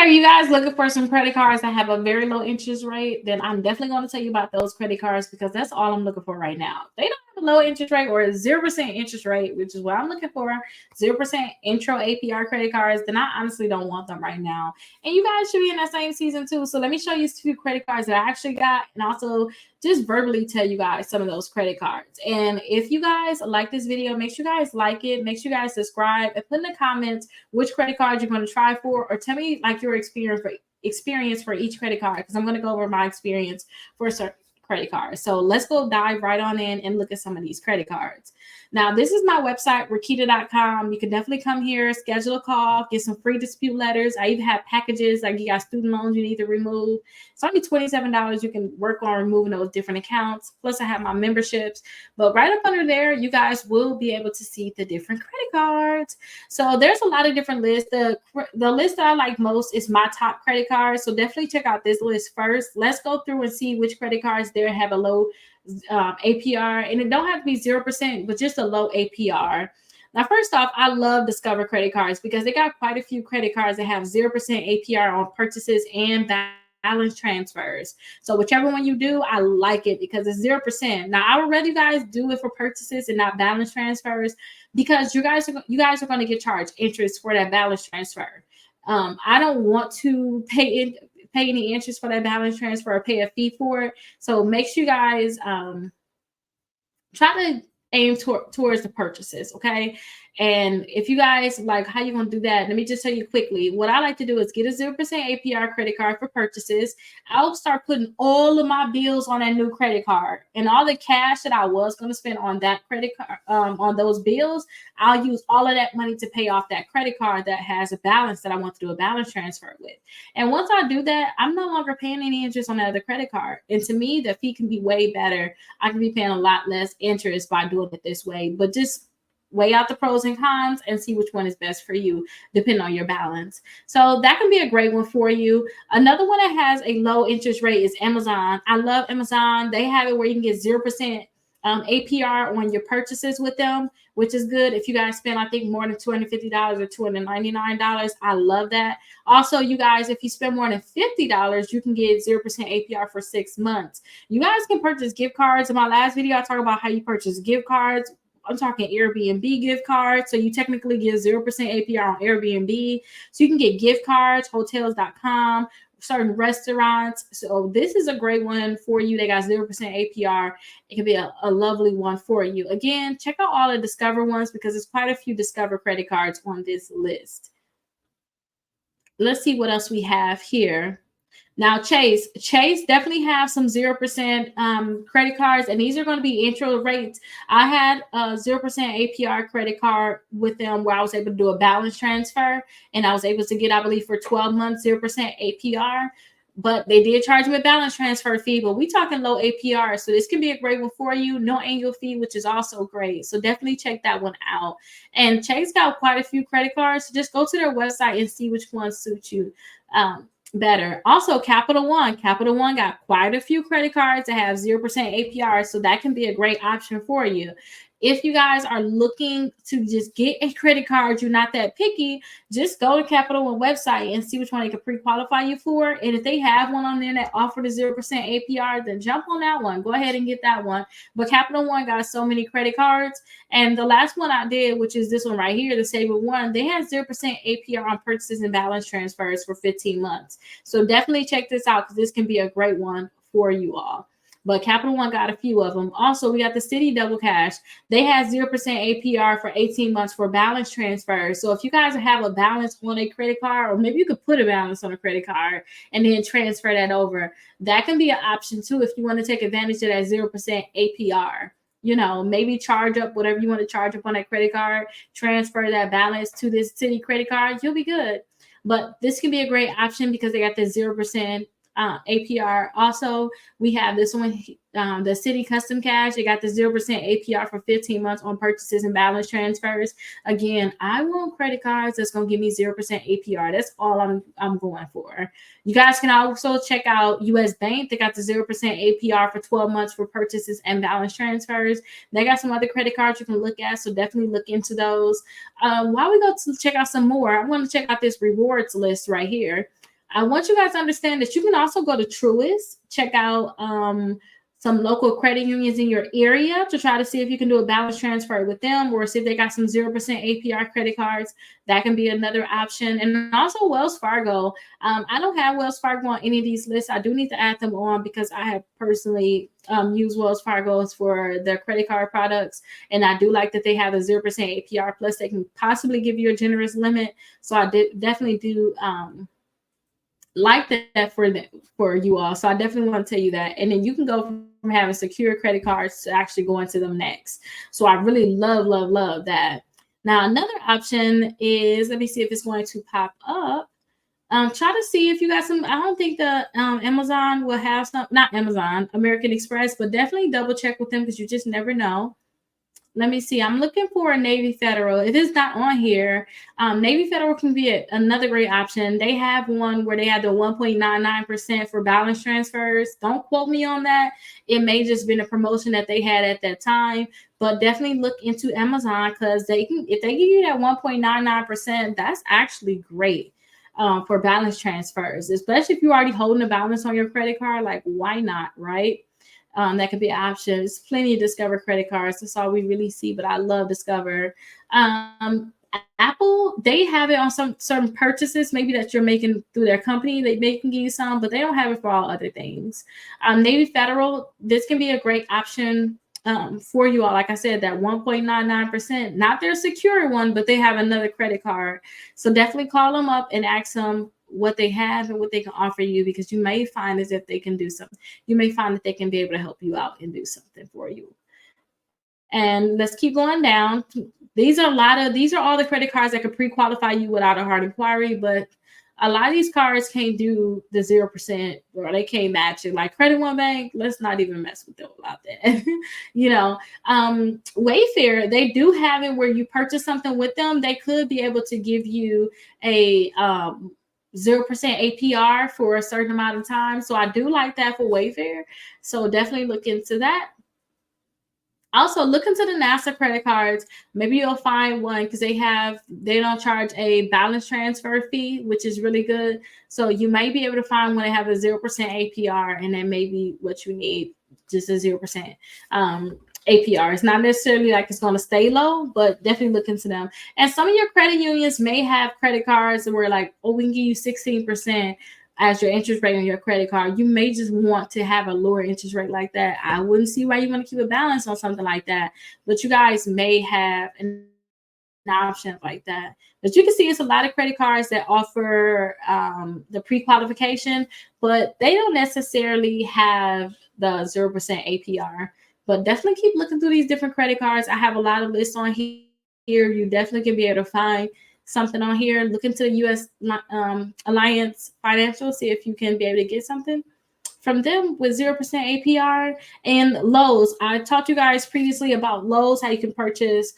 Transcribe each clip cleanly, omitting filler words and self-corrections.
you guys looking for some credit cards that have a very low interest rate, then I'm definitely going to tell you about those credit cards because that's all I'm looking for right now. They don't have a low interest rate or a 0% interest rate, which is what I'm looking for. 0% intro APR credit cards, then I honestly don't want them right now. And you guys should be in that same season too. So let me show you 2 credit cards that I actually got and also just verbally tell you guys some of those credit cards. And if you guys like this video, make sure you guys like it, make sure you guys subscribe, and put in the comments which credit card you're going to try for, or tell me like your experience for each credit card, because I'm going to go over my experience for certain credit cards. So let's go dive right on in and look at some of these credit cards. Now, this is my website, Rickita.com. You can definitely come here, schedule a call, get some free dispute letters. I even have packages like you got student loans you need to remove. It's only $27. You can work on removing those different accounts. Plus, I have my memberships. But right up under there, you guys will be able to see the different credit cards. So there's a lot of different lists. The list that I like most is my top credit cards. So definitely check out this list first. Let's go through and see which credit cards there have a low APR, and it don't have to be 0%, but just a low APR. Now, first off, I love Discover credit cards because they got quite a few credit cards that have 0% APR on purchases and balance transfers. So whichever one you do, I like it because it's 0%. Now, I would rather you guys do it for purchases and not balance transfers because you guys are going to get charged interest for that balance transfer. I don't want to pay any interest for that balance transfer or pay a fee for it. So make sure you guys try to aim towards the purchases, okay? And if you guys like how you're going to do that, let me just tell you quickly. What I like to do is get a 0% APR credit card for purchases. I'll start putting all of my bills on that new credit card, and all the cash that I was going to spend on that credit card, on those bills, I'll use all of that money to pay off that credit card that has a balance that I want to do a balance transfer with. And once I do that, I'm no longer paying any interest on that other credit card. And to me, the fee can be way better. I can be paying a lot less interest by doing it this way, but just weigh out the pros and cons and see which one is best for you, depending on your balance. So that can be a great one for you. Another one that has a low interest rate is Amazon. I love Amazon. They have it where you can get 0% APR on your purchases with them, which is good. If you guys spend, I think, more than $250 or $299, I love that. Also, you guys, if you spend more than $50, you can get 0% APR for 6 months. You guys can purchase gift cards. In my last video, I talked about how you purchase gift cards. I'm talking Airbnb gift cards. So you technically get 0% APR on Airbnb. So you can get gift cards, hotels.com, certain restaurants. So this is a great one for you. They got 0% APR. It can be a lovely one for you. Again, check out all the Discover ones because there's quite a few Discover credit cards on this list. Let's see what else we have here. Now, Chase definitely have some 0% credit cards, and these are going to be intro rates. I had a 0% APR credit card with them where I was able to do a balance transfer, and I was able to get, I believe, for 12 months, 0% APR. But they did charge me a balance transfer fee, but we talking low APR. So this can be a great one for you. No annual fee, which is also great. So definitely check that one out. And Chase got quite a few credit cards. So just go to their website and see which ones suit you better. Also, Capital One got quite a few credit cards that have 0% APR, so that can be a great option for you. If you guys are looking to just get a credit card, you're not that picky, just go to Capital One website and see which one they can pre-qualify you for. And if they have one on there that offer the 0% APR, then jump on that one. Go ahead and get that one. But Capital One got so many credit cards. And the last one I did, which is this one right here, the Saver One, they had 0% APR on purchases and balance transfers for 15 months. So definitely check this out because this can be a great one for you all. But Capital One got a few of them. Also, we got the Citi Double Cash. They had 0% APR for 18 months for balance transfers. So if you guys have a balance on a credit card, or maybe you could put a balance on a credit card and then transfer that over, that can be an option too if you want to take advantage of that 0% APR. You know, maybe charge up whatever you want to charge up on that credit card, transfer that balance to this Citi credit card, you'll be good. But this can be a great option because they got the 0% APR. Also, we have this one, the Citi Custom Cash. They got the 0% APR for 15 months on purchases and balance transfers. Again, I want credit cards that's going to give me 0% APR. That's all I'm going for. You guys can also check out US Bank. They got the 0% APR for 12 months for purchases and balance transfers. They got some other credit cards you can look at, so definitely look into those. While we go to check out some more, I want to check out this rewards list right here. I want you guys to understand that you can also go to Truist, check out some local credit unions in your area to try to see if you can do a balance transfer with them, or see if they got some 0% APR credit cards. That can be another option. And also Wells Fargo. I don't have Wells Fargo on any of these lists. I do need to add them on because I have personally used Wells Fargo's for their credit card products. And I do like that they have a 0% APR, plus they can possibly give you a generous limit. So I definitely do like that for you all. So I definitely want to tell you that. And then you can go from having secure credit cards to actually going to them next. So I really love that. Now another option is, let me see if it's going to pop up. Try to see if you got some. I don't think the Amazon will have some, not Amazon, American Express, but definitely double check with them because you just never know. Let me see. I'm looking for a Navy Federal. It is not on here. Navy Federal can be another great option. They have one where they have the 1.99% for balance transfers. Don't quote me on that. It may just been a promotion that they had at that time, but definitely look into Amazon because they can, if they give you that 1.99%, that's actually great for balance transfers, especially if you're already holding a balance on your credit card. Like, why not, right? That could be options. Plenty of Discover credit cards. That's all we really see, but I love Discover. Apple, they have it on some certain purchases, maybe that you're making through their company. They may can give you some, but they don't have it for all other things. Navy Federal, this can be a great option for you all. Like I said, that 1.99%, not their secure one, but they have another credit card. So definitely call them up and ask them what they have and what they can offer you, because you may find as if they can do something. You may find that they can be able to help you out and do something for you. And let's keep going down. These are all the credit cards that could pre-qualify you without a hard inquiry, but a lot of these cards can't do the 0%, or they can't match it. Like Credit One Bank, let's not even mess with them about that. Wayfair, they do have it where you purchase something with them, they could be able to give you a 0% APR for a certain amount of time. So I do like that for Wayfair. So definitely look into that. Also, look into the NASA credit cards. Maybe you'll find one because they don't charge a balance transfer fee, which is really good. So you may be able to find one that have a 0% APR, and then maybe what you need, just a 0% APR. It's not necessarily like it's going to stay low, but definitely look into them. And some of your credit unions may have credit cards where like, oh, we can give you 16% as your interest rate on your credit card. You may just want to have a lower interest rate like that. I wouldn't see why you want to keep a balance on something like that, but you guys may have an option like that. But you can see it's a lot of credit cards that offer the pre-qualification, but they don't necessarily have the 0% APR. But definitely keep looking through these different credit cards. I have a lot of lists on here. You definitely can be able to find something on here. Look into the U.S. Alliance Financial, see if you can be able to get something from them with 0% APR. And Lowe's, I talked to you guys previously about Lowe's, how you can purchase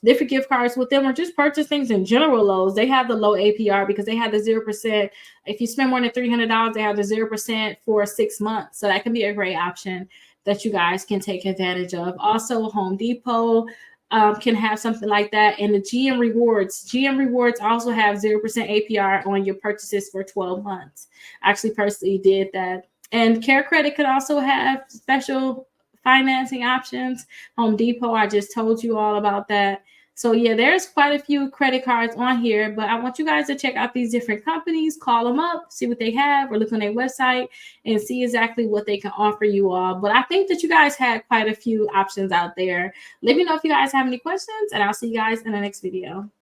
different gift cards with them, or just purchase things in general. Lowe's, they have the low APR because they have the 0%. If you spend more than $300, they have the 0% for 6 months. So that can be a great option that you guys can take advantage of. Also, Home Depot can have something like that. And the GM Rewards also have 0% APR on your purchases for 12 months. I actually personally did that. And Care Credit could also have special financing options. Home Depot, I just told you all about that. So yeah, there's quite a few credit cards on here, but I want you guys to check out these different companies, call them up, see what they have, or look on their website and see exactly what they can offer you all. But I think that you guys had quite a few options out there. Let me know if you guys have any questions, and I'll see you guys in the next video.